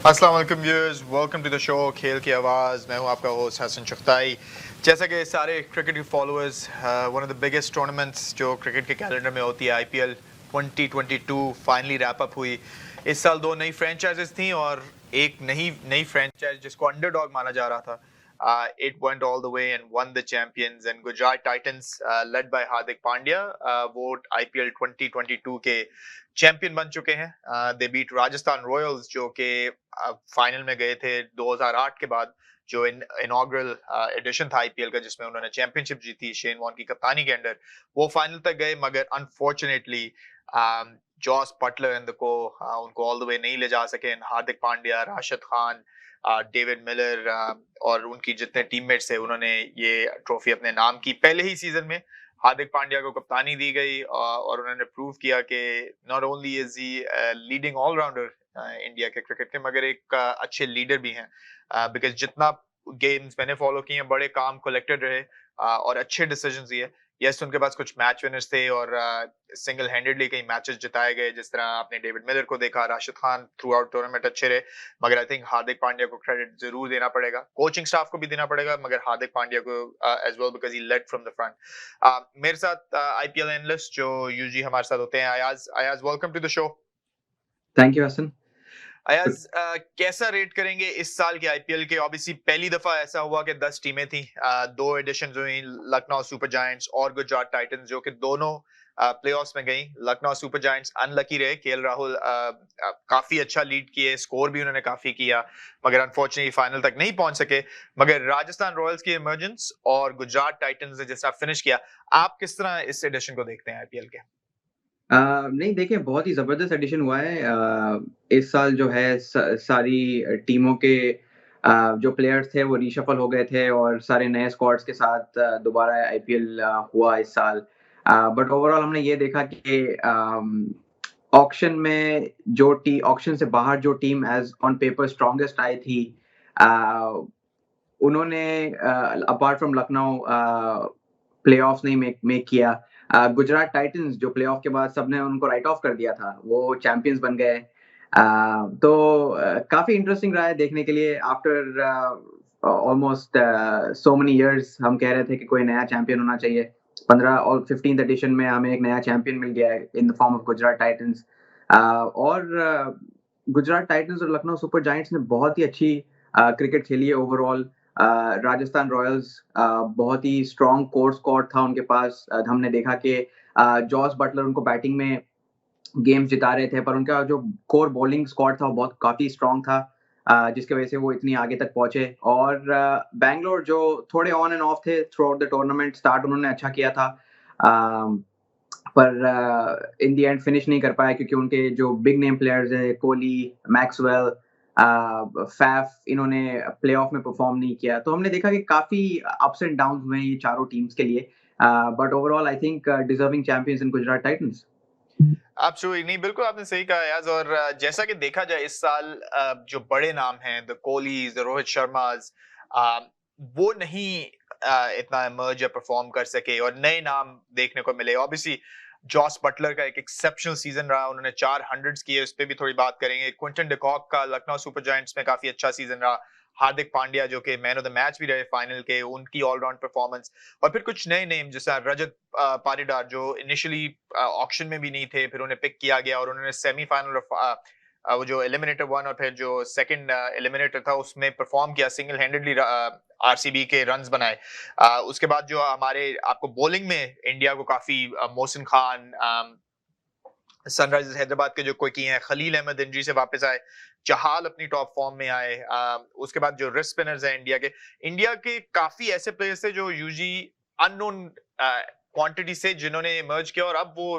अस्सलाम वालेकुम viewers, welcome to the show खेल की आवाज़। मैं हूं आपका होस्ट हसन चख्ताई। जैसा कि सारे क्रिकेट के followers, one of the biggest tournaments जो क्रिकेट के कैलेंडर में होती है, आईपीएल 2022 फाइनली रैप अप हुई। इस साल दो नई फ्रेंचाइजेस थी और एक नई फ्रेंचाइज जिसको अंडरडॉग माना जा रहा था, it went all the way and won the champions and Gujarat Titans, led by Hardik Pandya, वो IPL 2022 के चैंपियन बन चुके हैं। दे बीट राजस्थान रॉयल्स जो कि फाइनल में गए थे 2008 के बाद, जो इनॉग्रल एडिशन था आईपीएल का जिसमें उन्होंने चैंपियनशिप जीती शेन वॉर्न की कप्तानी के अंडर। वो फाइनल तक गए मगर अनफॉर्चुनेटली जॉस बटलर एंड को उनको ऑल द वे नहीं ले जा सके। हार्दिक पांड्या, राशिद खान, डेविड मिलर और उनकी जितने टीममेट्स थे उन्होंने ये ट्रॉफी अपने नाम की। पहले ही सीजन में हार्दिक पांड्या को कप्तानी दी गई और उन्होंने प्रूव किया कि not only is he leading allrounder India के क्रिकेट के, मगर एक अच्छे लीडर भी हैं। बिकॉज जितना गेम्स मैंने फॉलो किए हैं, बड़े काम कलेक्टेड रहे और अच्छे डिसीजन दिए। यस, उनके पास कुछ मैच विनर्स थे और सिंगल हैंडेडली कई मैचेस जिताए गए, जिस तरह आपने डेविड मिलर को देखा। Rashid Khan through out tournament अच्छे रहे, मगर आई थिंक हार्दिक पांड्या को क्रेडिट जरूर देना पड़ेगा, कोचिंग स्टाफ को भी देना पड़ेगा, मगर हार्दिक पांड्या को as well because he led from the front. मेरे साथ आईपीएल एनालिस्ट जो यूजी हमारे साथ होते हैं, Ayaz. Ayaz, welcome to the show. Thank you Hasan. Ayaz, कैसा रेट करेंगे इस साल के आईपीएल के? ऑब्वियसली पहली दफा ऐसा हुआ कि 10 टीमें थी, दो एडिशन हुई, लखनऊ सुपर जायंट्स और गुजरात टाइटंस, जो कि दोनों प्लेऑफ्स में गई। लखनऊ सुपर जायंट्स अनलकी रहे, केएल राहुल काफी अच्छा लीड किए, स्कोर भी उन्होंने काफी किया, मगर अनफॉर्चुनेटली फाइनल तक नहीं पहुंच सके। मगर राजस्थान रॉयल्स की इमर्जेंस और गुजरात टाइटंस ने जिस तरह फिनिश किया, आप किस तरह इस एडिशन को देखते हैं आईपीएल के? नहीं देखिए, बहुत ही ज़बरदस्त एडिशन हुआ है। इस साल जो है सारी टीमों के जो प्लेयर्स थे वो रीशफ़ल हो गए थे और सारे नए स्क्वाड्स के साथ दोबारा आईपीएल हुआ इस साल। बट ओवरऑल हमने ये देखा कि ऑक्शन में ऑक्शन से बाहर जो team as on paper strongest आई थी, अ, उन्होंने अपार्ट फ्रॉम लखनऊ प्लेऑफ्स नहीं मेक किया। गुजरात टाइटंस जो प्लेऑफ के बाद सबने उनको राइट ऑफ कर दिया था, वो चैंपियंस बन गए। तो काफ़ी इंटरेस्टिंग रहा है देखने के लिए। After almost so many years हम कह रहे थे कि कोई नया चैंपियन होना चाहिए। 15 और 15th एडिशन में हमें एक नया चैंपियन मिल गया है in the form of Gujarat Titans. और गुजरात टाइटंस और लखनऊ सुपर जायंट्स ने बहुत ही अच्छी क्रिकेट खेली है ओवरऑल। राजस्थान रॉयल्स बहुत ही स्ट्रॉन्ग कोर स्क्वाड था उनके पास। हमने देखा कि जॉस बटलर उनको बैटिंग में गेम्स जिता रहे थे, पर उनका जो कोर बॉलिंग स्क्वाड था वो बहुत काफ़ी स्ट्रॉन्ग था, जिसकी वजह से वो इतनी आगे तक पहुँचे। और बैंगलोर जो थोड़े ऑन एंड ऑफ थे through out the tournament, start उन्होंने अच्छा किया था। पर इन द एंड फिनिश नहीं कर पाए क्योंकि उनके जो बिग नेम प्लेयर्स हैं, कोहली, मैक्सवेल, फैफ, इन्होंने प्लेऑफ में परफॉर्म नहीं किया। तो हमने देखा कि काफ़ी अप्स एंड डाउन्स हुए हैं ये चारों टीम्स के लिए। But overall I think deserving champions in Gujarat Titans. Absolutely नहीं, बिल्कुल आपने सही कहा यार। और जैसा कि देखा जाए इस साल, जो बड़े नाम हैं, the Kohli's, the Rohit Sharma's, वो नहीं इतना इमर्ज या परफॉर्म कर सके और नए नाम देखने को मिले। ऑब्वियसली जॉस बटलर का एक एक्सेप्शनल सीजन रहा, उन्होंने 400 किए, उस पर भी थोड़ी बात करेंगे। क्विंटन डिकॉक का लखनऊ सुपर जायंट्स में काफी अच्छा सीजन रहा। हार्दिक पांड्या जो कि मैन ऑफ द मैच भी रहे फाइनल के, उनकी ऑलराउंड परफॉर्मेंस। और फिर कुछ नए नेम जैसा रजत पाटीदार, जो इनिशियली ऑक्शन में भी नहीं थे, फिर उन्हें पिक किया गया और उन्होंने सेमीफाइनल वो जो एलिमिनेटर वन और फिर जो सेकंड एलिमिनेटर था उसमें परफॉर्म किया, सिंगल हैंडेडली आरसीबी के रन्स बनाए। उसके बाद जो हमारे आपको बॉलिंग में इंडिया को काफी मोहसिन खान, सनराइजर्स हैदराबाद के जो कोई की हैं, खलील अहमद इंजरी से वापस आए, चहाल अपनी टॉप फॉर्म में आए। उसके बाद जो रिस्ट स्पिनर्स हैं इंडिया के काफी ऐसे प्लेयर्स थे जो यूजी अननोन क्वांटिटी से जिन्होंने इमर्ज किया और अब वो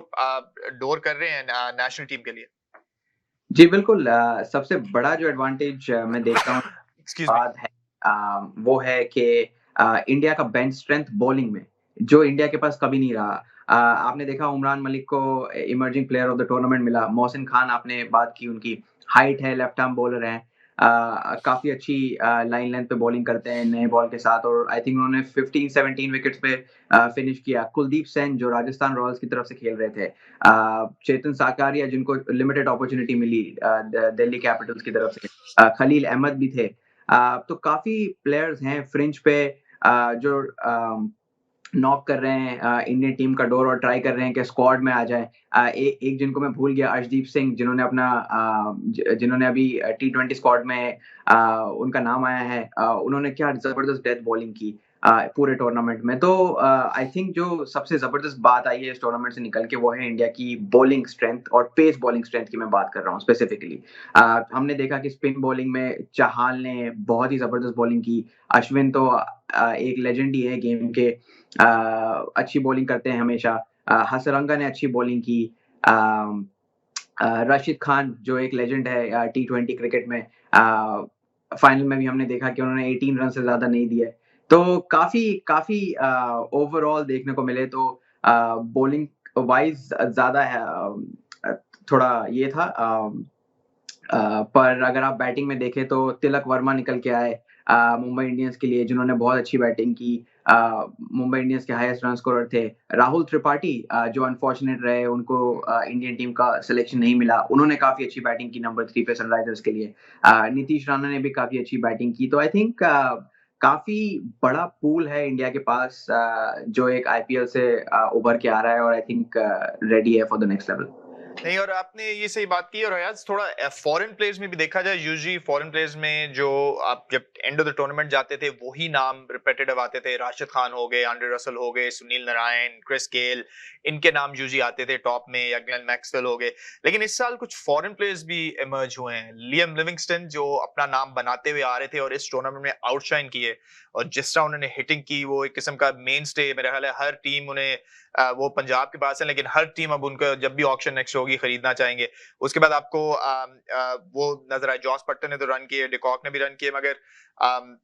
डोर कर रहे हैं नेशनल टीम के लिए। जी, बिल्कुल। सबसे बड़ा जो एडवांटेज मैं देखता हूँ एक्सक्यूज मी। बात है, वो है कि इंडिया का बेंच स्ट्रेंथ बॉलिंग में, जो इंडिया के पास कभी नहीं रहा। आपने देखा उमरान मलिक को emerging player of the tournament मिला। मोहसिन खान, आपने बात की उनकी, हाइट है, लेफ्ट आर्म बॉलर हैं। काफ़ी अच्छी लाइन लेंथ पे बॉलिंग करते हैं नए बॉल के साथ और आई थिंक उन्होंने 15-17 विकेट्स पे फिनिश किया। कुलदीप सेन जो राजस्थान रॉयल्स की तरफ से खेल रहे थे। चेतन साकारिया जिनको लिमिटेड अपॉर्चुनिटी मिली दिल्ली कैपिटल्स की तरफ से। खलील अहमद भी थे। तो काफ़ी प्लेयर्स हैं फ्रिंज पे जो नॉक कर रहे हैं इंडियन टीम का डोर और ट्राई कर रहे हैं कि स्क्वाड में आ जाए। एक जिनको मैं भूल गया अर्शदीप सिंह जिन्होंने जिन्होंने अभी टी20 स्क्वाड में उनका नाम आया है। उन्होंने क्या ज़बरदस्त डेथ बॉलिंग की पूरे टूर्नामेंट में। तो आई थिंक जो सबसे ज़बरदस्त बात आई है इस टूर्नामेंट से निकल के वो है इंडिया की बॉलिंग स्ट्रेंथ और पेस बॉलिंग स्ट्रेंथ की मैं बात कर रहा हूँ स्पेसिफिकली। हमने देखा कि स्पिन बॉलिंग में चहाल ने बहुत ही ज़बरदस्त बॉलिंग की। अश्विन तो एक लेजेंड ही है गेम के। अच्छी बॉलिंग करते हैं हमेशा। हसरंगा ने अच्छी बॉलिंग की। राशिद खान जो एक लेजेंड है टी20 क्रिकेट में। फाइनल में भी हमने देखा कि उन्होंने 18 रन से ज़्यादा नहीं दिए। तो काफ़ी ओवरऑल देखने को मिले तो बॉलिंग वाइज़ ज़्यादा है थोड़ा ये था पर अगर आप बैटिंग में देखें तो तिलक वर्मा निकल के आए मुंबई इंडियंस के लिए जिन्होंने बहुत अच्छी बैटिंग की। मुंबई इंडियंस के हाईएस्ट रन स्कोरर थे। राहुल त्रिपाठी जो अनफॉर्चुनेट रहे उनको इंडियन टीम का सिलेक्शन नहीं मिला। उन्होंने काफ़ी अच्छी बैटिंग की नंबर 3 पे सनराइजर्स के लिए। नीतीश राणा ने भी काफ़ी अच्छी बैटिंग की। तो आई थिंक काफ़ी बड़ा पूल है इंडिया के पास जो एक आईपीएल से उभर के आ रहा है और आई थिंक रेडी है फॉर द नेक्स्ट लेवल। नहीं, और आपने ये सही बात की। और यार थोड़ा फॉरेन प्लेयर्स में भी देखा जाए, यूजुअली फॉरेन प्लेयर्स में जो आप जब एंड ऑफ द टूर्नामेंट जाते थे वही नाम रिपीटेटिव आते थे। राशिद खान हो गए, आंड्रे रसल हो गए, सुनील नारायण, क्रिस गेल, इनके नाम यूजुअली आते थे टॉप में, या ग्लेन मैक्सवेल हो गए। लेकिन इस साल कुछ फॉरेन प्लेयर्स भी इमर्ज हुए हैं। लियम लिविंगस्टन जो अपना नाम बनाते हुए आ रहे थे और इस टूर्नामेंट में आउटशाइन किए, और जिस तरह उन्होंने हिटिंग की, वो एक किस्म का मेन स्टे। मेरा ख्याल है हर टीम उन्हें वो पंजाब के पास है लेकिन हर टीम अब उनको जब भी ऑक्शन नेक्स्ट होगी खरीदना चाहेंगे। उसके बाद आपको वो नजर आए, जॉस बट्टर ने तो रन किए, डिकॉक ने भी रन किए, मगर अम,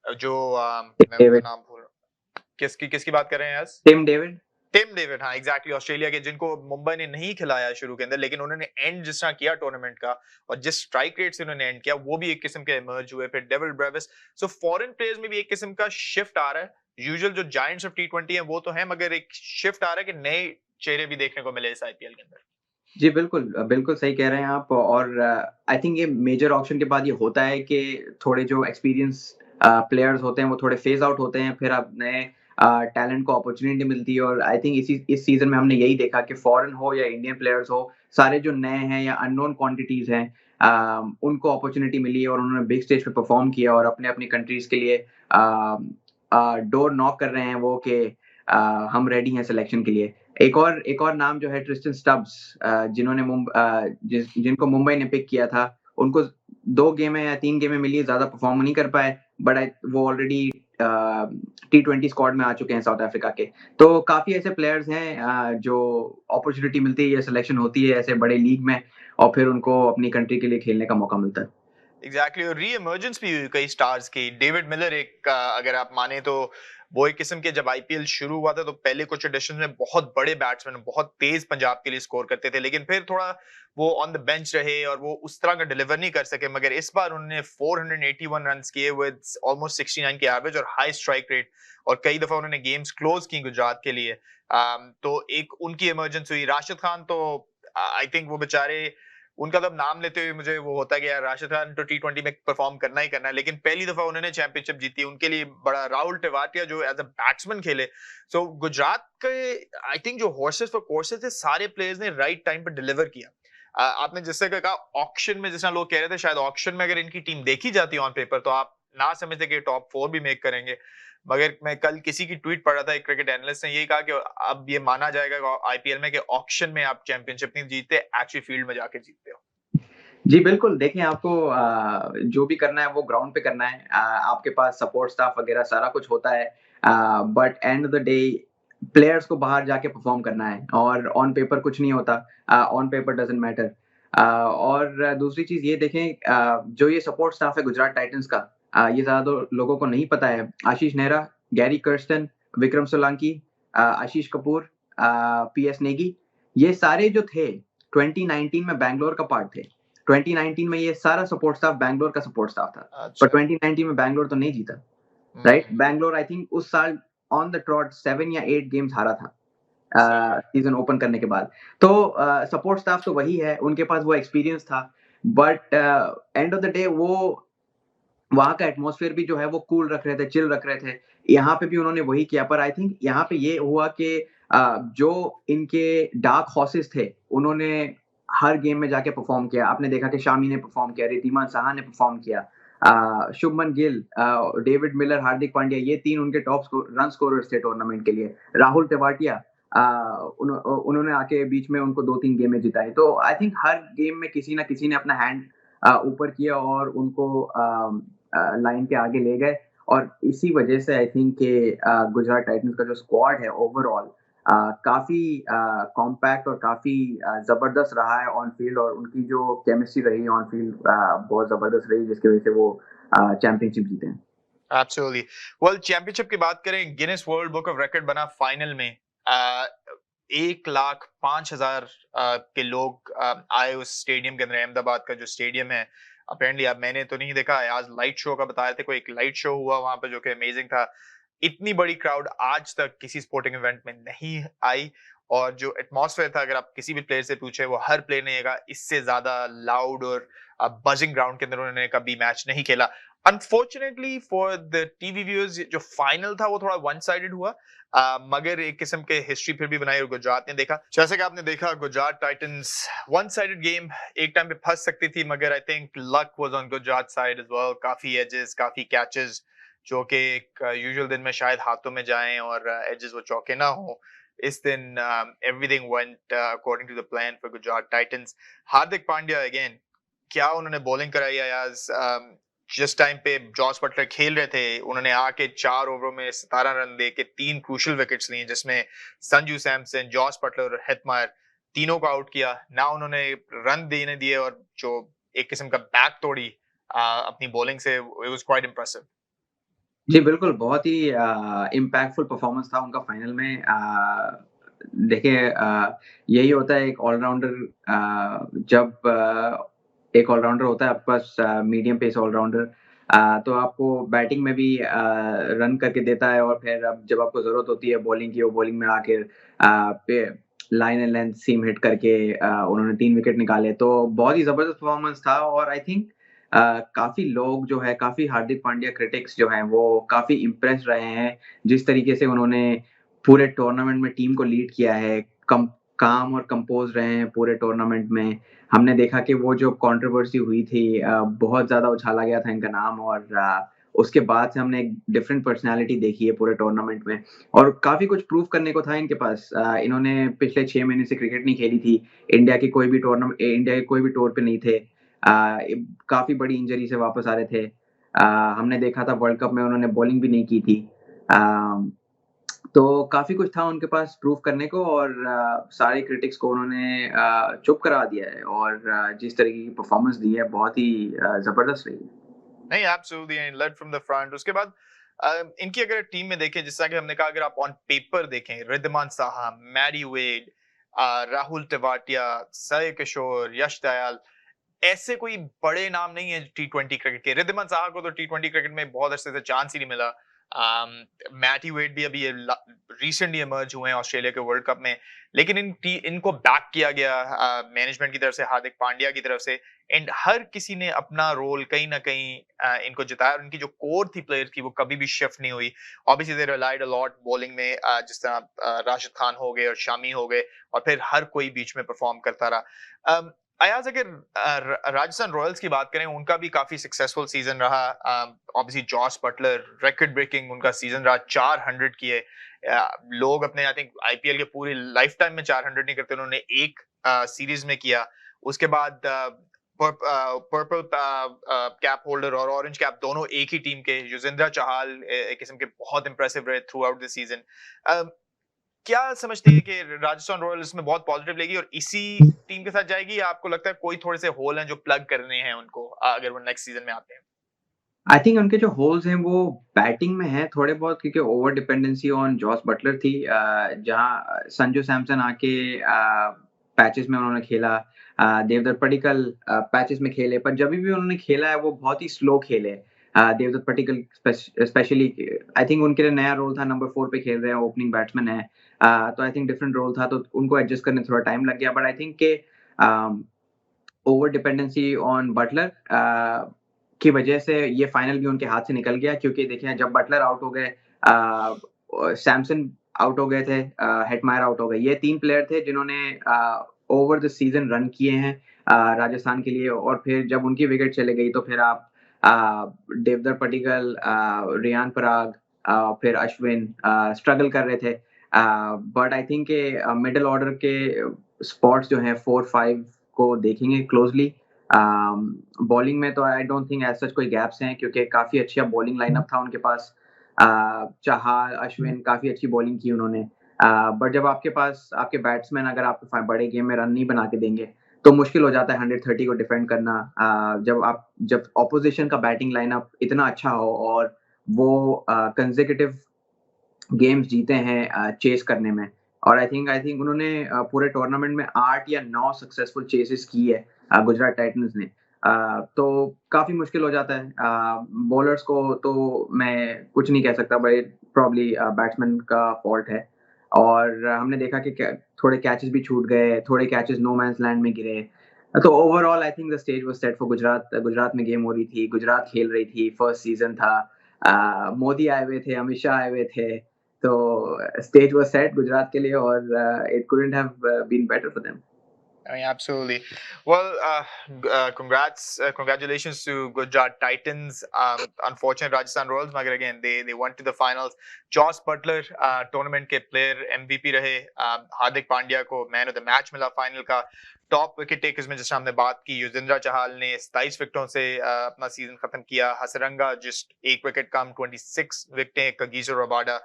जो मैं उनका डेविड नाम भूल रहा हूँ। किसकी किसकी बात कर रहे हैं आज? टिम डेविड टिम डेविड, हाँ एग्जैक्टली, ऑस्ट्रेलिया के, जिनको मुंबई ने नहीं खिलाया शुरू के अंदर, लेकिन उन्होंने एंड जिस तरह किया टूर्नामेंट का और जिस स्ट्राइक रेट से उन्होंने एंड किया, वो भी एक किस्म के इमर्ज हुए। फिर David Brevis. So foreign players में भी एक किस्म का शिफ्ट आ रहा है। यूजुअल जो जायंट्स ऑफ टी20 है वो तो है, मगर एक शिफ्ट आ रहा है कि नए चेहरे भी देखने को मिले इस आईपीएल के अंदर। जी, बिल्कुल बिल्कुल सही कह रहे हैं आप और आई थिंक ये मेजर ऑक्शन के बाद ये होता है कि थोड़े जो एक्सपीरियंस प्लेयर्स होते हैं वो थोड़े फेज़ आउट होते हैं, फिर अब नए टैलेंट को अपॉर्च्युनिटी मिलती है और आई थिंक इस सीज़न में हमने यही देखा कि फॉरेन हो या इंडियन प्लेयर्स हो, सारे जो नए हैं या अननोन क्वांटिटीज़ हैं उनको अपॉर्च्युनिटी मिली और उन्होंने बिग स्टेज पे परफॉर्म किया और अपनी कंट्रीज़ के लिए डोर नॉक कर रहे हैं वो कि हम रेडी हैं सिलेक्शन के लिए। एक और नाम जो है ट्रिस्टन स्टब्स जिनको मुंबई ने पिक किया था, उनको 2 गेमें या 3 गेमें मिली, ज़्यादा परफॉर्म नहीं कर पाए, बट वो ऑलरेडी टी20 स्क्वाड में आ चुके हैं साउथ अफ्रीका के। तो काफ़ी ऐसे प्लेयर्स हैं जो अपॉर्च्युनिटी मिलती है या सिलेक्शन होती है ऐसे बड़े लीग में और फिर उनको अपनी कंट्री के लिए खेलने का मौका मिलता है। एग्जैक्टली, और री इमर्जेंस भी हुई कई स्टार्स की। डेविड मिलर एक अगर आप माने तो वो एक किस्म के, जब आईपीएल शुरू हुआ था तो पहले कुछ एडिशन में बहुत बड़े बैट्समैन, बहुत तेज पंजाब के लिए स्कोर करते थे, लेकिन फिर थोड़ा वो ऑन द बेंच रहे और वो उस तरह का डिलीवर नहीं कर सके। मगर इस बार उन्होंने 481 रन किए विद ऑलमोस्ट 69 की एवरेज और हाई स्ट्राइक रेट, और कई दफा उन्होंने गेम्स क्लोज की गुजरात के लिए। तो एक उनकी इमरजेंस हुई। राशिद खान तो आई थिंक वो बेचारे, उनका तो नाम लेते हुए मुझे वो होता है कि यार राशिद खान तो टी20 में परफॉर्म करना ही करना है, लेकिन पहली दफा उन्होंने चैंपियनशिप जीती, उनके लिए बड़ा। राहुल टेवाटिया जो एज अ बैट्समैन खेले। सो गुजरात के आई थिंक जो हॉर्सेस फॉर कोर्सेस थे, सारे प्लेयर्स ने राइट टाइम पर डिलीवर किया। आपने जिससे कहा ऑक्शन में, जिस तरह लोग कह रहे थे शायद ऑक्शन में अगर इनकी टीम देखी जाती ऑन पेपर तो आप ना समझते कि टॉप 4 भी मेक करेंगे। मगर मैं कल किसी की ट्वीट पढ़ रहा था, एक क्रिकेट एनालिस्ट ने यही कहा कि अब ये माना जाएगा आईपीएल में कि ऑक्शन में आप चैंपियनशिप नहीं जीतते, एक्चुअली फील्ड में जाके जीतते हो। जी, बिल्कुल, देखिए आपको जो भी करना है वो ग्राउंड पे करना है। आपके पास सपोर्ट स्टाफ वगैरह सारा कुछ होता है but end of the day players को बाहर जाके परफॉर्म करना है और ऑन पेपर कुछ नहीं होता। On paper doesn't matter. और दूसरी चीज़ ये देखें जो ये सपोर्ट स्टाफ है गुजरात टाइटंस का ये ज़्यादा लोगों को नहीं पता है। आशीष नेहरा, गैरी कर्स्टन, विक्रम सोलंकी, आशीष कपूर, पीएस नेगी, ये सारे जो थे 2019 में बैंगलोर का पार्ट थे। 2019 में ये सारा सपोर्ट स्टाफ बैंगलोर का सपोर्ट स्टाफ था, पर अच्छा। 2019 में बैंगलोर तो नहीं जीता, right? Hmm. Bangalore I think उस साल ऑन द ट्रॉट 7 या 8 गेम्स हारा था सही है। सीजन ओपन करने के बाद। तो सपोर्ट स्टाफ तो वही है, उनके पास वो एक्सपीरियंस था, but end of the day वो वहाँ का एटमॉस्फेयर भी जो है वो कूल रख रहे थे, चिल रख रहे थे। यहाँ पे भी उन्होंने वही किया, पर आई थिंक यहाँ पे ये हुआ कि जो इनके डार्क हॉर्सेस थे, उन्होंने हर गेम में जाके परफॉर्म किया। आपने देखा कि शामी ने परफॉर्म किया, रिद्धिमान साहा ने परफॉर्म किया, शुभमन गिल, डेविड मिलर, हार्दिक पांड्या, ये 3 उनके रन स्कोरर्स थे टूर्नामेंट के लिए। राहुल तेवाटिया, उन्होंने आके बीच में उनको 2-3 गेमें जिताई। तो आई थिंक हर गेम में किसी ना किसी ने अपना हैंड ऊपर किया और उनको लाइन के आगे ले गए, और इसी वजह से आई थिंक कि गुजरात टाइटंस का जो स्क्वाड है ओवरऑल काफ़ी कॉम्पैक्ट और काफ़ी ज़बरदस्त रहा है ऑन फील्ड, और उनकी जो केमिस्ट्री रही ऑन फील्ड बहुत ज़बरदस्त रही, जिसकी वजह से वो चैंपियनशिप जीते हैं। एब्सोल्युटली। वेल, चैंपियनशिप की बात करें, Guinness world book of record बना फाइनल में। 1,05,000 के लोग आए उस स्टेडियम के अंदर, अहमदाबाद का जो स्टेडियम है। अपेरेंटली अब मैंने तो नहीं देखा है, आज लाइट शो का बता रहे थे, कोई एक लाइट शो हुआ वहां पर जो कि अमेजिंग था। इतनी बड़ी क्राउड आज तक किसी स्पोर्टिंग इवेंट में नहीं आई, और जो एटमॉस्फेयर था, अगर आप किसी भी प्लेयर से पूछे, वो हर प्लेयर ने कहा इससे ज्यादा लाउड और बजिंग ग्राउंड के अंदर उन्होंने कभी मैच नहीं खेला। Unfortunately for the TV viewers, जो फाइनल था वो थोड़ा वन साइडेड हुआ, मगर एक किस्म के हिस्ट्री फिर भी बनाई और गुजरात ने देखा। जैसे कि आपने देखा, Gujarat Titans one sided game एक टाइम पे फंस सकती थी, मगर I think luck was on Gujarat side as well. काफी एजेस, काफी कैचेस जो कि एक यूजुअल दिन में शायद हाथों में जाएं और एजेस वो चौके ना हो। इस दिन everything went according to the plan for Gujarat Titans. Hardik Pandya again, क्या उन्होंने बॉलिंग कराई है यार। जिस टाइम पे जॉस बटलर खेल रहे थे, उन्होंने आके 4 ओवरों में 17 रन दे के 3 क्रूशियल विकेट्स लिए, जिसमें संजू सैमसन, जॉस बटलर और हेटमायर तीनों को आउट किया। ना उन्होंने रन देने दिए, और जो एक किस्म का बैक तोड़ी अपनी बॉलिंग से, इट वाज क्वाइट इंप्रेसिव। जी, बिल्कुल, बहुत ही इम्पैक्टफुल परफॉर्मेंस था उनका फाइनल में। देखिए, यही होता है एक ऑलराउंडर, जब एक ऑलराउंडर होता है आपके पास, मीडियम पेस ऑलराउंडर, तो आपको बैटिंग में भी रन करके देता है, और फिर अब जब आपको ज़रूरत होती है बॉलिंग की, वो बॉलिंग में आके पे line and length seam hit करके उन्होंने 3 विकेट निकाले। तो बहुत ही ज़बरदस्त परफॉर्मेंस था, और आई थिंक काफ़ी लोग जो है, काफ़ी हार्दिक पांड्या क्रिटिक्स जो हैं, वो काफ़ी इम्प्रेस रहे हैं, जिस तरीके से उन्होंने पूरे टूर्नामेंट में टीम को लीड किया है, काम और कंपोज़ रहे हैं पूरे टूर्नामेंट में। हमने देखा कि वो जो कंट्रोवर्सी हुई थी, बहुत ज़्यादा उछाला गया था इनका नाम, और उसके बाद से हमने एक डिफरेंट पर्सनैलिटी देखी है पूरे टूर्नामेंट में, और काफ़ी कुछ प्रूव करने को था इनके पास। इन्होंने पिछले 6 महीने से क्रिकेट नहीं खेली थी, इंडिया के कोई भी टूर पे नहीं थे। काफ़ी बड़ी इंजरी से वापस आ रहे थे। हमने देखा था वर्ल्ड कप में उन्होंने बॉलिंग भी नहीं की थी। अ, तो काफ़ी कुछ था उनके पास प्रूव करने को, और सारे क्रिटिक्स को उन्होंने चुप करा दिया है, और जिस तरीके की परफॉर्मेंस दी है, बहुत ही ज़बरदस्त रही है। नहीं, absolutely led from the front. उसके बाद इनकी अगर टीम में देखें, जिस तरह कि हमने कहा, अगर आप ऑन पेपर देखें, रिद्धिमान साहा, मैडी वेड, राहुल तेवाटिया, सय किशोर, यश दयाल, ऐसे कोई बड़े नाम नहीं है टी ट्वेंटी क्रिकेट के। रिद्धिमान साहा को तो टी ट्वेंटी क्रिकेट में बहुत अरसे से चांस ही नहीं मिला। मैटी वेड भी अभी रिसेंटली इमर्ज हुए हैं ऑस्ट्रेलिया के वर्ल्ड कप में, लेकिन इनको बैक किया गया मैनेजमेंट की तरफ से, हार्दिक पांड्या की तरफ से, एंड हर किसी ने अपना रोल कहीं ना कहीं इनको जिताया, और इनकी जो कोर थी प्लेयर की, वो कभी भी शिफ्ट नहीं हुई। Obviously they relied a lot bowling में, जिस तरह राशिद खान हो गए और शामी हो गए, और फिर हर कोई बीच में परफॉर्म करता रहा। अयाज, अगर राजस्थान रॉयल्स की बात करें, उनका भी काफी सक्सेसफुल सीजन रहा। Obviously Jos Buttler, record breaking उनका सीजन रहा, 400 किए। लोग अपने आई थिंक आईपीएल के पूरी लाइफ टाइम में 400 नहीं करते, उन्होंने एक सीरीज में किया। उसके बाद पर्पल कैप होल्डर और ऑरेंज कैप दोनों एक ही टीम के, युजवेंद्र चहल एक किस्म के बहुत इंप्रेसिव रहे थ्रू आउट द सीजन। क्या समझते हैं कि राजस्थान रॉयल्स में बहुत पॉजिटिव लेगी और इसी टीम के साथ जाएगी, या आपको लगता है कोई थोड़े से होल हैं जो प्लग करने हैं उनको, अगर वो नेक्स्ट सीजन में आते हैं? आई थिंक उनके जो होल्स हैं वो बैटिंग में हैं थोड़े बहुत, क्योंकि over dependency on Jos Buttler थी, जहाँ संजू सैमसन आके पैचेस में उन्होंने खेला। देवदत्त पडिक्कल पैचेस में खेले, पर जभी भी उन्होंने खेला है वो बहुत ही स्लो खेले। Devdutt Padikkal specially I think उनके लिए नया रोल था, नंबर 4 पे खेल रहे हैं, ओपनिंग बैट्समैन है। तो आई थिंक डिफरेंट रोल था, तो उनको एडजस्ट करने में थोड़ा टाइम लग गया, बट आई थिंक के ओवर डिपेंडेंसी ऑन बटलर की वजह से ये फाइनल भी उनके हाथ से निकल गया, क्योंकि देखिए जब बटलर आउट हो गए, सैमसन आउट हो गए थे, हेटमायर आउट हो गए। ये 3 प्लेयर थे जिन्होंने ओवर द सीजन रन किए हैं राजस्थान के लिए, और फिर जब उनकी विकेट चली गई तो फिर आप देवदत्त पडिक्कल, रियान पराग, फिर अश्विन स्ट्रगल कर रहे थे। बट आई थिंक के मिडल ऑर्डर के स्पॉट्स जो हैं 4-5 को देखेंगे क्लोज़ली। बॉलिंग में तो I don't think as such कोई गैप्स हैं, क्योंकि काफ़ी अच्छा बॉलिंग लाइनअप था उनके पास। चाहर, अश्विन काफ़ी अच्छी बॉलिंग की उन्होंने। बट जब आपके पास आपके बैट्समैन अगर आपको बड़े गेम में रन नहीं बना के देंगे, तो मुश्किल हो जाता है 130 को डिफेंड करना। जब ऑपोज़िशन का बैटिंग लाइनअप इतना अच्छा हो और वो कंसेक्यूटिव गेम्स जीते हैं चेस करने में, और आई थिंक उन्होंने पूरे टूर्नामेंट में 8 या 9 सक्सेसफुल चेसेस की है गुजरात टाइटंस ने। तो काफ़ी मुश्किल हो जाता है। बॉलर्स को तो मैं कुछ नहीं कह सकता, बट प्रोबब्ली बैट्समैन का फॉल्ट है। और हमने देखा कि थोड़े कैचेस भी छूट गए, थोड़े कैचेस नो मैन्स लैंड में गिरे। तो overall I think the stage was set for Gujarat. Gujarat में गेम हो रही थी, गुजरात खेल रही थी, फर्स्ट सीज़न था। मोदी आए हुए थे, अमित शाह आए हुए थे। So stage was set Gujarat के लिए, और it couldn't have been better for them. I mean, absolutely. Well, congratulations to Gujarat Titans. Unfortunate Rajasthan Royals, but again, they went to the finals. Josh Butler, tournament के player MVP रहे. हार्दिक पांड्या को man of the match मिला final का. Top wicket takers में जैसे हमने बात की, युजवेंद्र चहल ने 27 विकेटों से अपना सीजन खत्म किया. हसरंगा जस्ट 1 विकेट कम, 26 विकेटें. Kagiso Rabada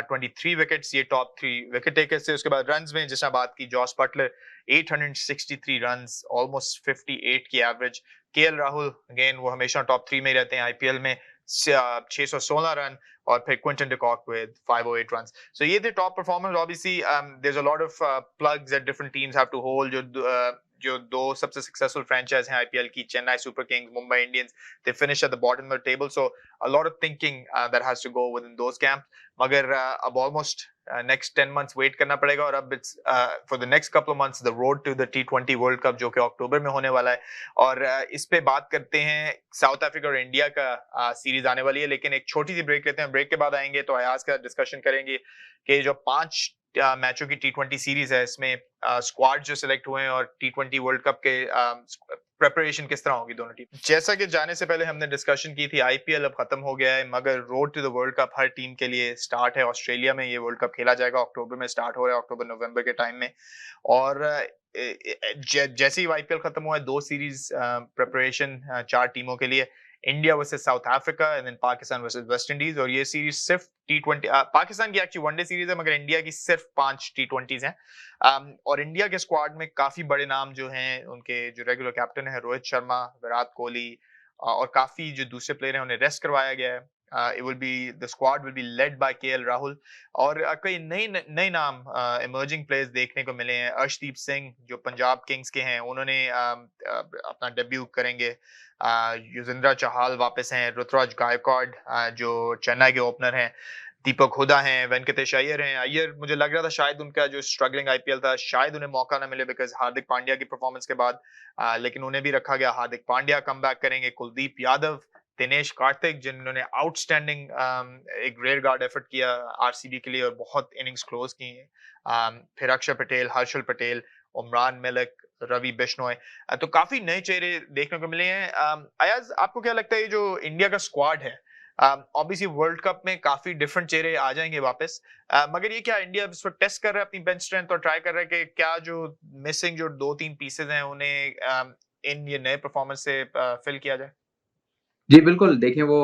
23 wickets. ये टॉप 3 विकेट टेकर्स थे. उसके बाद रन्स में जैसे बात की, जॉस बटलर 863 रन्स, ऑलमोस्ट 58 की एवरेज. केएल राहुल अगेन वो हमेशा टॉप 3 में रहते हैं आईपीएल में, 616 रन. और फिर Quinton de Kock with 508 runs. So ये थे top performers. Obviously, there's a lot of plugs that different teams have to hold. जो दो सबसे सक्सेसफुल फ्रेंचाइज हैं आईपीएल की, Chennai super Kings, Mumbai Indians, they finish at the bottom of the table. So a lot of thinking that has to go within those camps. मगर अब almost next 10 months wait करना पड़ेगा, और अब it's for the next couple of months the road to the T20 world cup, जो कि अक्टूबर में होने वाला है. और इस पे बात करते हैं, साउथ अफ्रीका और इंडिया का सीरीज आने वाली है. लेकिन एक छोटी सी ब्रेक लेते हैं. ब्रेक के बाद आएंगे तो अयाज का डिस्कशन करेंगे कि जो 5 मैचों की T20 सीरीज है, इसमें स्क्वाड जो सिलेक्ट हुए हैं और T20 वर्ल्ड कप के प्रेपरेशन किस तरह होगी दोनों टीम. जैसा कि जाने से पहले हमने डिस्कशन की थी, आईपीएल अब खत्म हो गया है, मगर road to the world cup हर टीम के लिए स्टार्ट है. ऑस्ट्रेलिया में ये वर्ल्ड कप खेला जाएगा, अक्टूबर में स्टार्ट हो रहा है, अक्टूबर नवंबर के टाइम में. और जैसे ही आईपीएल खत्म हुआ है, 2 सीरीज प्रिपरेशन 4 टीमों के लिए, India versus South Africa and then Pakistan versus West Indies. और ये सीरीज सिर्फ T20, पाकिस्तान की एक्चुअली वनडे सीरीज है, मगर इंडिया की सिर्फ 5 T20s हैं. और इंडिया के स्क्वाड में काफी बड़े नाम जो हैं, उनके जो रेगुलर कैप्टन है रोहित शर्मा, विराट कोहली, और काफी जो दूसरे प्लेयर हैं उन्हें रेस्ट करवाया गया है. the squad will be led by KL Rahul. और कई नए नाम इमर्जिंग प्लेयर्स देखने को मिले हैं. अर्शदीप सिंह जो पंजाब किंग्स के हैं, उन्होंने अपना डेब्यू करेंगे. युजवेंद्र चहल वापस हैं. ऋतुराज गायकवाड जो चेन्नई के ओपनर हैं. दीपक हुडा हैं. वेंकटेश अय्यर हैं. अय्यर मुझे लग रहा था शायद उनका जो स्ट्रगलिंग आईपीएल था, शायद उन्हें मौका ना मिले बिकॉज हार्दिक पांड्या की परफॉर्मेंस के बाद, लेकिन उन्हें भी रखा गया. हार्दिक पांड्या कम बैक करेंगे. कुलदीप यादव, दिनेश कार्तिक, जिन्होंने आउटस्टैंडिंग एक रेयर गार्ड एफर्ट किया आरसीबी के लिए और बहुत इनिंग्स क्लोज की हैं. फिर अक्षर पटेल, हर्षल पटेल, उमरान मलिक, रवि बिश्नोई. तो काफी नए चेहरे देखने को मिले हैं. अयाज, आपको क्या लगता है ये जो इंडिया का स्क्वाड है, ऑब्वियसली वर्ल्ड कप में काफी डिफरेंट चेहरे आ जाएंगे वापस, मगर ये क्या इंडिया इस वक्त टेस्ट कर रहा है अपनी बेंच स्ट्रेंथ और ट्राई कर रहा है कि क्या जो मिसिंग जो 2-3 पीसेज हैं उन्हें इन ये नए परफॉर्मेंस से फिल किया जाए? जी, बिल्कुल। देखिए वो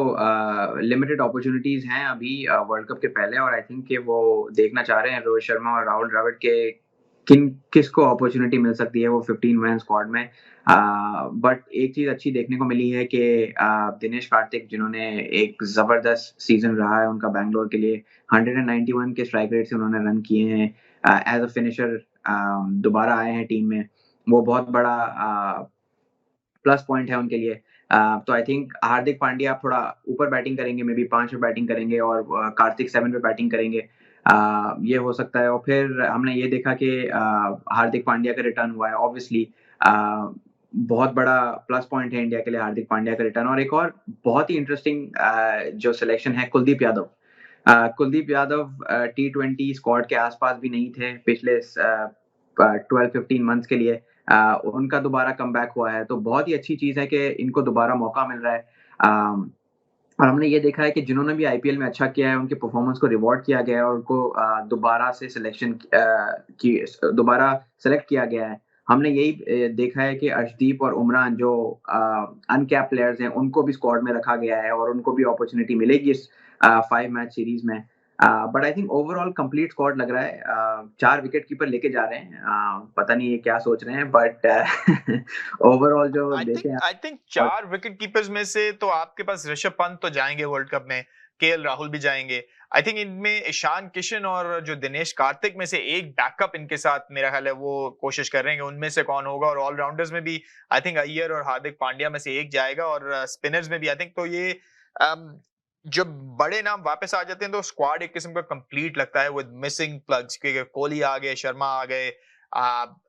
लिमिटेड अपॉर्च्युनिटीज़ हैं अभी वर्ल्ड कप के पहले, और आई थिंक कि वो देखना चाह रहे हैं रोहित शर्मा और राहुल द्रविड़ के किसको अपॉर्च्युनिटी मिल सकती है वो 15 मैन स्क्वाड में। बट एक चीज़ अच्छी देखने को मिली है कि दिनेश कार्तिक, जिन्होंने एक ज़बरदस्त सीज़न रहा है उनका बैंगलोर के लिए, 191 के स्ट्राइक रेट से उन्होंने रन किए हैं। एज़ अ फिनिशर दोबारा आए हैं टीम में। वो बहुत बड़ा प्लस पॉइंट है उनके लिए। तो आई थिंक हार्दिक पांड्या आप थोड़ा ऊपर बैटिंग करेंगे, मे बी 5 पे बैटिंग करेंगे और कार्तिक 7 पे बैटिंग करेंगे। ये हो सकता है और फिर हमने ये देखा कि हार्दिक पांड्या का रिटर्न हुआ है ऑब्वियसली बहुत बड़ा प्लस पॉइंट है इंडिया के लिए हार्दिक पांड्या का रिटर्न और एक और बहुत ही इंटरेस्टिंग जो सिलेक्शन है कुलदीप यादव। कुलदीप यादव टी20 स्क्वाड के आस-पास भी नहीं थे पिछले 12-15 मंथ्स के लिए। उनका दोबारा कमबैक हुआ है, तो बहुत ही अच्छी चीज़ है कि इनको दोबारा मौका मिल रहा है। और हमने ये देखा है कि जिन्होंने भी आईपीएल में अच्छा किया है, उनके परफॉर्मेंस को रिवॉर्ड किया गया है और उनको दोबारा से दोबारा सेलेक्ट किया गया है। हमने यही देखा है कि अर्शदीप और उमरान जो अनकैप्ड प्लेयर्स हैं, उनको भी स्क्वाड में रखा गया है और उनको भी अपॉर्च्युनिटी मिलेगी इस 5 मैच सीरीज़ में। But I think overall complete squad लग रहा है। 4 विकेट कीपर लेके जा रहे हैं। पता नहीं ये क्या सोच रहे हैं बट ओवरऑल जो देखें आई थिंक और 4 विकेट कीपर्स में से तो आपके पास ऋषभ पंत तो जाएंगे वर्ल्ड कप में, केएल राहुल भी जाएंगे। आई थिंक इनमें ईशान किशन और जो दिनेश कार्तिक में से एक बैकअप इनके साथ मेरा ख्याल है वो कोशिश कर रहे हैं कि उनमें से कौन होगा और ऑलराउंडर्स में भी आई थिंक अय्यर और हार्दिक पांड्या में से एक जाएगा और स्पिनर्स में भी आई थिंक तो ये जब बड़े नाम वापस आ जाते हैं तो स्क्वाड एक किस्म का कंप्लीट लगता है विद मिसिंग प्लग्स क्योंकि कोहली आ गए, शर्मा आ गए,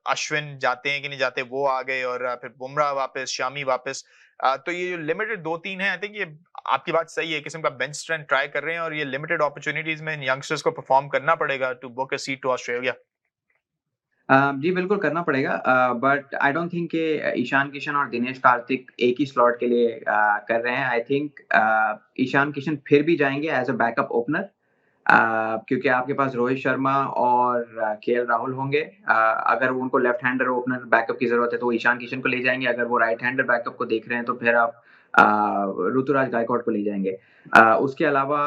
अश्विन जाते हैं कि नहीं जाते वो आ गए और फिर बुमराह वापस, शामी वापस। तो ये जो लिमिटेड 2-3 है आई थिंक ये आपकी बात सही है, किस्म का बेंच स्ट्रेंथ ट्राई कर रहे हैं और ये लिमिटेड अपॉर्चुनिटीज में इन यंगस्टर्स को परफॉर्म करना पड़ेगा to book a seat to Australia. जी, बिल्कुल करना पड़ेगा बट आई डोंट थिंक कि ईशान किशन और दिनेश कार्तिक एक ही स्लॉट के लिए कर रहे हैं। आई थिंक ईशान किशन फिर भी जाएँगे एज़ अ बैकअप ओपनर क्योंकि आपके पास रोहित शर्मा और केएल राहुल होंगे। अगर वो उनको लेफ्ट हैंडर ओपनर बैकअप की ज़रूरत है, तो वो ईशान किशन को ले जाएँगे। अगर वो राइट हैंडर बैकअप को देख रहे हैं, तो फिर आप ऋतुराज गायकवाड को ले जाएँगे। उसके अलावा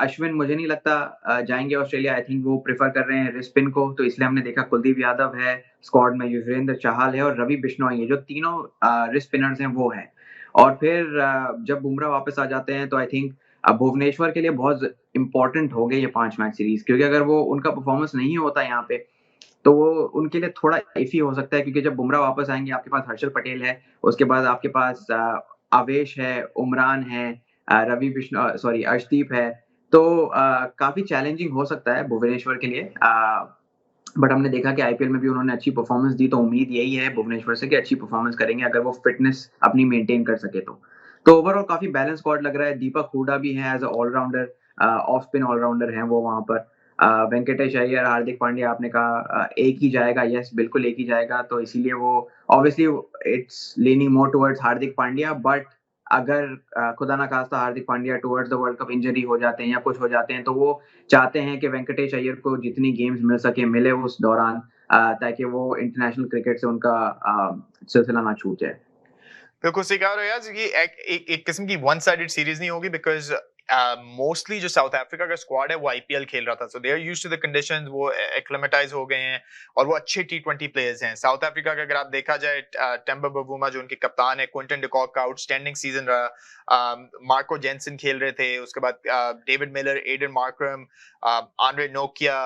अश्विन मुझे नहीं लगता जाएँगे ऑस्ट्रेलिया। आई थिंक वो प्रेफ़र कर रहे हैं रिस्ट स्पिन को, तो इसलिए हमने देखा कुलदीप यादव है स्क्वाड में, युज़वेंद्र चहल है और रवि बिश्नोई है, जो तीनों रिस्ट स्पिनर्स हैं, वो हैं। और फिर जब बुमराह वापस आ जाते हैं, तो आई थिंक भुवनेश्वर के लिए बहुत इम्पोर्टेंट हो गई ये 5 मैच सीरीज़ क्योंकि अगर वो उनका परफ़ॉर्मेंस नहीं होता यहाँ पे, तो वो उनके लिए थोड़ा इफ़ी हो सकता है क्योंकि जब बुमराह वापस आएँगे, आपके पास हर्षल पटेल है, उसके बाद आपके पास आवेश है, उमरान है, सॉरी अर्शदीप है, तो काफ़ी चैलेंजिंग हो सकता है भुवनेश्वर के लिए। बट हमने देखा कि आईपीएल में भी उन्होंने अच्छी परफ़ॉर्मेंस दी, तो उम्मीद यही है भुवनेश्वर से कि अच्छी परफ़ॉर्मेंस करेंगे अगर वो फ़िटनेस अपनी मेंटेन कर सके तो। तो ओवरऑल काफ़ी बैलेंस स्क्वाड लग रहा है, दीपक हुडा भी है as a all-rounder off spin all-rounder हैं वो वहाँ पर। वेंकटेश अय्यर, हार्दिक पांड्या आपने कहा एक ही जाएगा, येस बिल्कुल एक ही जाएगा, तो इसीलिए वो obviously it's leaning more towards Hardik Pandya but अगर खुदा ना खास्ता Hardik Pandya towards the world cup injury हो जाते हैं या कुछ हो जाते हैं, तो वो चाहते हैं कि वेंकटेश अय्यर को जितनी गेम्स मिल सके मिले उस दौरान ताकि वो इंटरनेशनल क्रिकेट से उनका सिलसिला ना छूट जाए। बिल्कुल सही कहा और यार ये एक किस्म की वन साइडेड सीरीज नहीं होगी बिकॉज मोस्टली जो साउथ अफ्रीका का स्क्वाड है वो आईपीएल खेल रहा था so they are used to the conditions, वो एक्लेमेटाइज हो गए हैं और वो अच्छे टी20 प्लेयर्स हैं। साउथ अफ्रीका का अगर आप देखा जाए टेम्बा बवूमा जो उनके कप्तान है, क्विंटन डिकॉक का आउटस्टैंडिंग सीजन रहा, मार्को जेंसन खेल रहे थे, उसके बाद David Miller, Aiden Markram, Andre नोकिया,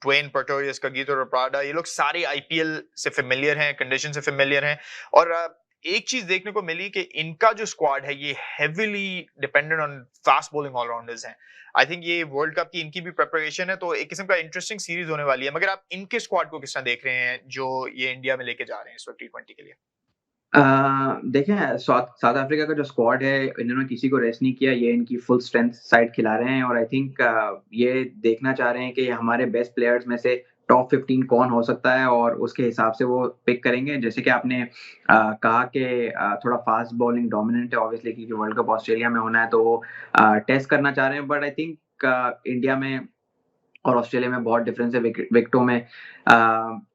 Dwaine Pretorius Kagiso Rabada, ये लोग सारे आईपीएल से फेमिलियर हैं, कंडीशन से फेमिलियर हैं और एक चीज देखने को मिली कि इनका जो स्क्वाड है ये heavily dependent on fast bowling allrounders हैं। आई थिंक ये वर्ल्ड कप की इनकी भी प्रिपरेशन है तो एक किस्म का इंटरेस्टिंग सीरीज होने वाली है। मगर आप इनके स्क्वाड को किस तरह देख रहे हैं जो ये इंडिया में लेके जा रहे हैं इस वक्त टी20 के लिए? अ, देखें साउथ साउथ अफ्रीका का जो स्क्वाड है, इन्होंने किसी को रेस्ट नहीं किया, ये इनकी फुल स्ट्रेंथ साइड खिला रहे हैं और आई थिंक ये देखना चाह रहे हैं कि हमारे बेस्ट प्लेयर्स में से टॉप 15 कौन हो सकता है और उसके हिसाब से वो पिक करेंगे। जैसे कि आपने कहा कि थोड़ा फास्ट बॉलिंग डोमिनेंट है ऑब्वियसली क्योंकि वर्ल्ड कप ऑस्ट्रेलिया में होना है तो वो टेस्ट करना चाह रहे हैं बट आई थिंक इंडिया में और ऑस्ट्रेलिया में बहुत डिफरेंस है विकेटों में।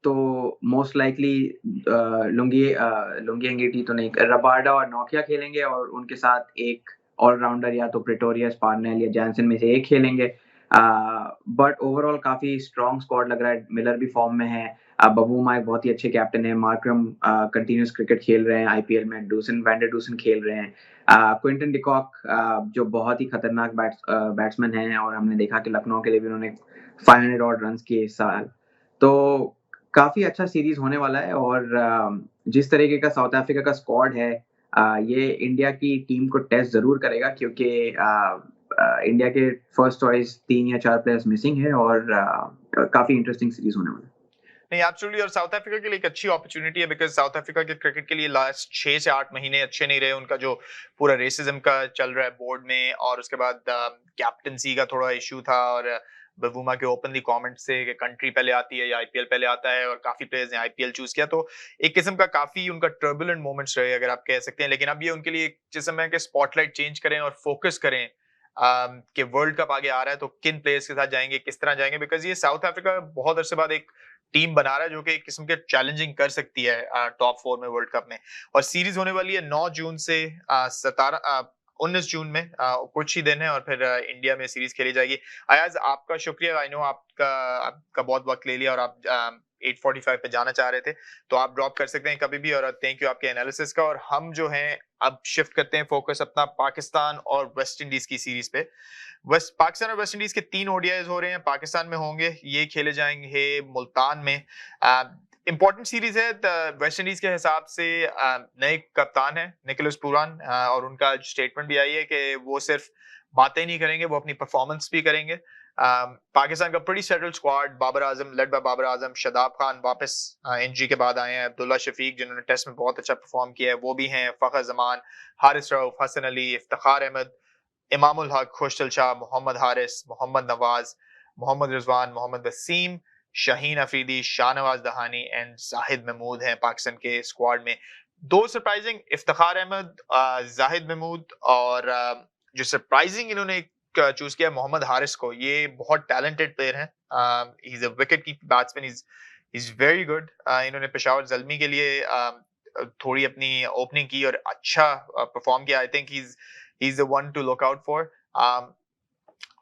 तो मोस्ट लाइकली लुंगी एंगीटी तो नहीं, रबाडा और नोकिया खेलेंगे और उनके साथ एक ऑलराउंडर या तो प्रिटोरियस, पार्नेल या जैनसन में से एक खेलेंगे। बट ओवरऑल काफ़ी स्ट्रॉन्ग स्क्वाड लग रहा है, मिलर भी फॉर्म में है। बवूमा एक बहुत ही अच्छे कैप्टन है, मार्करम कंटिन्यूअस क्रिकेट खेल रहे हैं आईपीएल में, वैन डर डूसन खेल रहे हैं। क्विंटन डिकॉक जो बहुत ही खतरनाक बैट्समैन हैं और हमने देखा कि लखनऊ के लिए भी उन्होंने 500 ऑड रन्स किए इस साल। तो काफ़ी अच्छा सीरीज़ होने वाला है और जिस तरीके का साउथ अफ्रीका का स्क्वाड है ये इंडिया की टीम को टेस्ट ज़रूर करेगा क्योंकि इंडिया के फर्स्ट चॉइस 3 या 4 प्लेयर्स मिसिंग हैं और काफ़ी इंटरेस्टिंग सीरीज़ होने वाला है। नहीं एब्सोल्युटली, और साउथ अफ्रीका के लिए एक अच्छी अपॉर्चुनिटी है बिकॉज़ साउथ अफ्रीका के क्रिकेट के लिए लास्ट 6 से 8 महीने अच्छे नहीं रहे। उनका जो पूरा रेसिज्म का चल रहा है बोर्ड में, और उसके बाद कैप्टेंसी का थोड़ा इश्यू था, और बवूमा के ओपनली कमेंट्स थे कि कंट्री पहले आती है या आईपीएल पहले आता है, और काफी प्लेयर्स ने आईपीएल चूज किया, तो एक किस्म का काफी उनका टर्बुलेंट मोमेंट्स रहे अगर आप कह सकते हैं। लेकिन अब ये उनके लिए एक जिसम है कि स्पॉटलाइट चेंज करें और फोकस करें कि वर्ल्ड कप आगे आ रहा है तो किन प्लेयर्स के साथ जाएंगे, किस तरह जाएंगे, बिकॉज ये साउथ अफ्रीका बहुत अरसे बाद एक टीम बना रहा है जो कि एक किस्म के चैलेंजिंग कर सकती है टॉप 4 में वर्ल्ड कप में। और सीरीज होने वाली है 9 जून से 19 जून में, कुछ ही दिन है, और फिर इंडिया में सीरीज खेली जाएगी। अयाज, आपका शुक्रिया, आई नो आपका आपका बहुत वक्त ले लिया और आप 8:45 पे जाना चाह रहे थे, तो आप ड्रॉप कर सकते हैं कभी भी, और थैंक यू आपके एनालिसिस का। और हम जो हैं अब शिफ्ट करते हैं फोकस अपना पाकिस्तान और वेस्ट इंडीज की सीरीज पे। वेस्ट पाकिस्तान और वेस्ट इंडीज के 3 ओडीआईज हो रहे हैं, पाकिस्तान में होंगे, ये खेले जाएंगे मुल्तान में। इंपॉर्टेंट सीरीज है वेस्ट इंडीज के हिसाब से। नए कप्तान है निकोलस पूरान, और उनका स्टेटमेंट भी आई है कि वो सिर्फ बातें नहीं करेंगे, वो अपनी परफॉर्मेंस भी करेंगे। पाकिस्तान का बड़ी settled squad, Babar Azam led by Babar Azam, Shadab Khan वापस इंजरी के बाद आए हैं, अब्दुल्ला शफीक जिन्होंने टेस्ट में बहुत अच्छा परफॉर्म किया है वो भी हैं, फखर जमान, हारिस रऊफ, हसन अली, इफ्तिखार अहमद, इमामुल हक, खुशदिल शाह, मोहम्मद हारिस, मोहम्मद नवाज, मोहम्मद रिजवान, मोहम्मद वसीम, शाहीन अफरीदी, शाहनवाज दहानी एंड जाहिद महमूद हैं पाकिस्तान के स्क्वाड में। दो सरप्राइजिंग, इफ्तिखार अहमद, जाहिद महमूद, और जो सरप्राइजिंग इन्होंने चूज किया मोहम्मद हारिस को, ये बहुत टैलेंटेड प्लेयर हैं। He is a wicket keeping batsman, is very good. इन्होंने पेशावर जल्मी के लिए थोड़ी अपनी ओपनिंग की और अच्छा परफॉर्म किया। I think he is the one two look out for.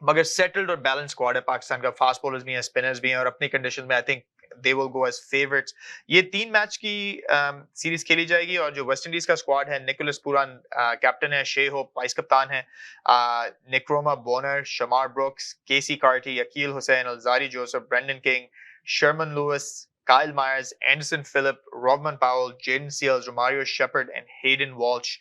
मगर सेटल्ड और बैलेंस स्क्वाड है पाकिस्तान का, फास्ट बॉलर्स भी हैं, स्पिनर्स भी हैं, और अपनी कंडीशन में I think they will go as favourites. ये 3 मैच की सीरीज खेली जाएगी, और जो वेस्ट इंडीज का स्क्वाड है, निकोलस पूरान कैप्टन है, शे होप वाइस कप्तान है, Nkrumah Bonner, Shamarh Brooks, Keacy Carty, Akeal Hosein, Alzarri Joseph, Brandon King, Sherman Lewis, Kyle Mayers, Anderson Phillip, Rovman Powell, Jayden Seales, Romario Shepherd and Hayden Walsh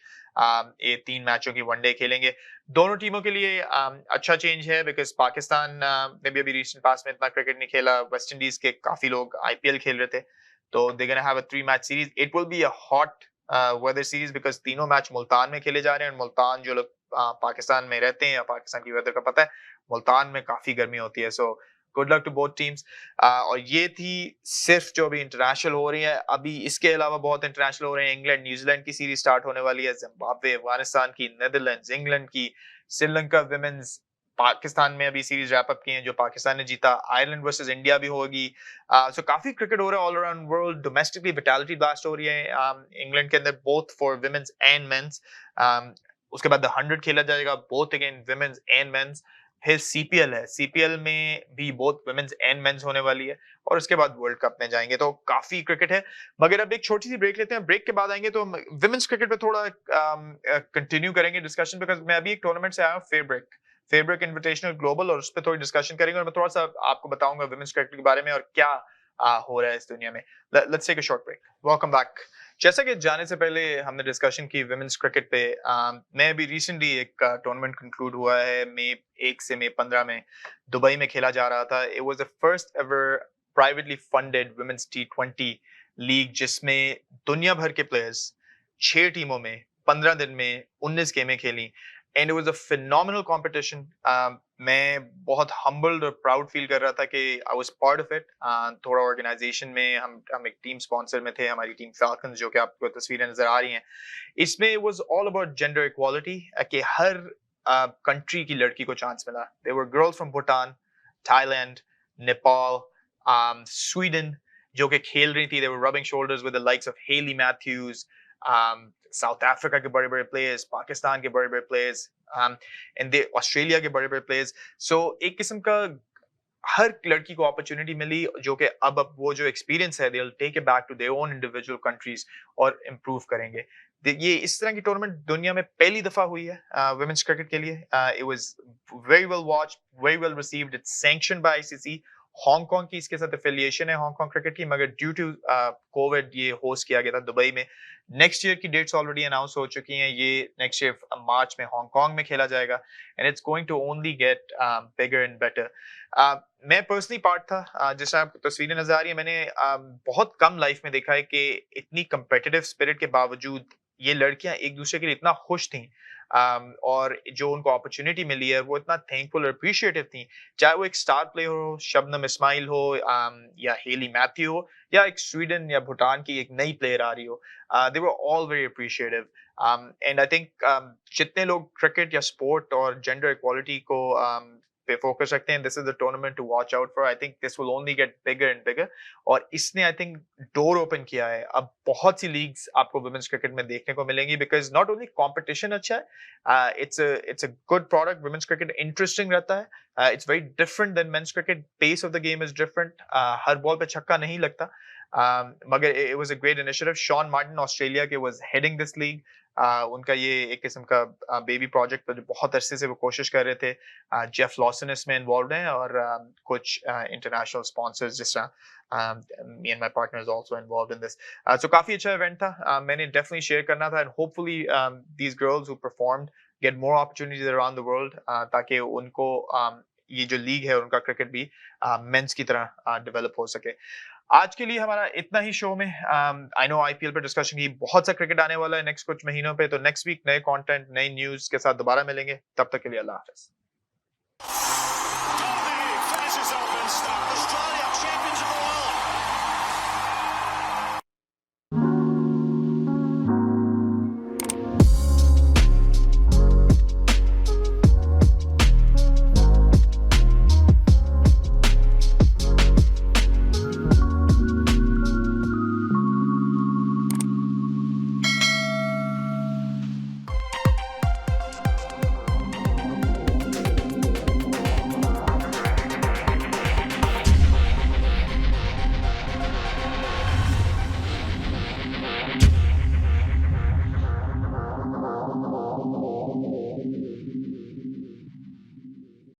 ये 3 मैचों की one day खेलेंगे। दोनों टीमों के लिए अच्छा चेंज है बिकॉज पाकिस्तान ने भी अभी रिसेंट पास में इतना क्रिकेट नहीं खेला, वेस्ट इंडीज के काफी लोग आईपीएल खेल रहे थे, तो they gonna have a 3 match series. It will be a hot weather series because तीनों मैच मुल्तान में खेले जा रहे हैं, और मुल्तान जो लोग पाकिस्तान में रहते हैं या पाकिस्तान की वेदर का पता है, मुल्तान में काफी गर्मी होती है। So good luck to both teams. और ये थी सिर्फ जो अभी इंटरनेशनल हो रही है, अभी इसके अलावा बहुत इंटरनेशनल हो रहे हैं। इंग्लैंड न्यूजीलैंड की सीरीज स्टार्ट होने वाली है, जिम्बाब्वे अफगानिस्तान की, नेदरलैंड्स इंग्लैंड की, श्रीलंका विमेंस पाकिस्तान में अभी सीरीज रैप अप की है जो पाकिस्तान ने जीता, आयरलैंड वर्सेस इंडिया भी होगी। सो काफी क्रिकेट हो रहा है all around world. Domestically Vitality Blast हो रही है इंग्लैंड के अंदर, both for women's and men's. उसके बाद द 100 खेला जाएगा both again women's and men's. फिर सीपीएल है, सीपीएल में भी बोथ वुमेन्स एंड मेंस होने वाली है, और उसके बाद वर्ल्ड कप में जाएंगे, तो काफी क्रिकेट है। मगर अब एक छोटी सी ब्रेक लेते हैं, ब्रेक के बाद आएंगे तो वुमेन्स क्रिकेट पे थोड़ा कंटिन्यू करेंगे डिस्कशन, बिकॉज मैं अभी एक टूर्नामेंट से आया हूँ, फेब्रिक इन्विटेशनल ग्लोबल, और उस पर थोड़ी डिस्कशन करेंगे, और मैं थोड़ा सा आपको बताऊंगा वुमेन्स क्रिकेट के बारे में और क्या हो रहा है इस दुनिया में। Let's take a short break, welcome back. जैसा कि जाने से पहले हमने डिस्कशन की विमेंस क्रिकेट पे, मैं अभी रिसेंटली एक टूर्नामेंट कंक्लूड हुआ है मई 1 से मई 15 में दुबई में खेला जा रहा था। It was the first ever privately funded women's T20 league जिसमें दुनिया भर के प्लेयर्स 6 टीमों में 15 दिन में 19 गेमें खेली, and it was a phenomenal competition. मैं बहुत हम्बल्ड और प्राउड फील कर रहा था कि I was part of it. थोड़ा ऑर्गेनाइजेशन में हम एक टीम स्पॉन्सर में थे, हमारी टीम फैल्कन्स, जो कि आपको तस्वीरें नजर आ रही हैं। इसमें it was all about gender equality, कि हर कंट्री की लड़की को चांस मिला। There were girls from Bhutan, Thailand, Nepal, Sweden जो कि खेल रही थी। They were rubbing shoulders with the likes of Hayley Matthews, South Africa के बड़े बड़े प्लेयर्स, पाकिस्तान के बड़े बड़े प्लेयर्स, एंड ऑस्ट्रेलिया के बड़े बड़े प्लेयर्स। सो एक किस्म का हर लड़की को अपॉर्चुनिटी मिली, जो कि अब वो जो एक्सपीरियंस है they will take it back to their own individual countries और इम्प्रूव करेंगे। ये इस तरह की टूर्नामेंट दुनिया में पहली दफा हुई है वुमेन्स क्रिकेट के लिए। It was very well watched, very well received, it's sanctioned by ICC, Hong Kong की इसके साथ एफिलिएशन है हांगकांग क्रिकेट की, मगर ड्यू टू कोविड ये होस्ट किया गया था दुबई में। नेक्स्ट ईयर की डेट्स ऑलरेडी अनाउंस हो चुकी हैं। ये नेक्स्ट ईयर मार्च में हांगकांग में खेला जाएगा and it's going to only get bigger and better. मैं पर्सनली पार्ट था, जैसे आपको तस्वीरें नजर आ रही है, मैंने बहुत कम लाइफ में देखा है कि इतनी कंपेटिटिव स्पिरिट के बावजूद ये लड़कियां एक दूसरे के लिए इतना खुश थी, और जो उनको अपॉर्चुनिटी मिली है वो इतना थैंकफुल और अप्रिशिएटिव थी। चाहे वो एक स्टार प्लेयर हो, शबनम इस्माइल हो, या हेली मैथ्यू हो, या एक स्वीडन या भूटान की एक नई प्लेयर आ रही हो, they were all very appreciative. And I think जितने लोग क्रिकेट या स्पोर्ट और जेंडर इक्वालिटी को पे फोकस रखते हैं, this is the tournament to watch out for. I think this will only get bigger and bigger, और इसने आई थिंक डोर ओपन किया है। अब बहुत सी लीग्स आपको वुमेन्स क्रिकेट में देखने को मिलेंगी, बिकॉज नॉट ओनली कंपटीशन अच्छा है, it's a good product. Women's cricket interesting रहता है, it's very different than men's cricket, pace of the game is different, हर बॉल पे छक्का नहीं लगता। मगर it was a great initiative. Shaun Martin Australia के वाज हेडिंग दिस लीग। उनका ये एक किस्म का बेबी प्रोजेक्ट था जो बहुत अरसे से वो कोशिश कर रहे थे। जेफ लॉसन इसमें इन्वॉल्व हैं, और कुछ इंटरनेशनल स्पॉन्सर्स जिस तरह me and my partner is also involved in this. So काफी अच्छा इवेंट था, मैंने डेफिनेटली शेयर करना था, and hopefully these girls who performed get more opportunities around the world, ताकि उनको ये जो लीग है उनका क्रिकेट भी मेंस की तरह डेवलप हो सके। आज के लिए हमारा इतना ही शो में। आई नो आईपीएल पे डिस्कशन की, बहुत सा क्रिकेट आने वाला है नेक्स्ट कुछ महीनों पे, तो नेक्स्ट वीक नए कंटेंट नई न्यूज के साथ दोबारा मिलेंगे। तब तक के लिए अल्लाह हाफिज।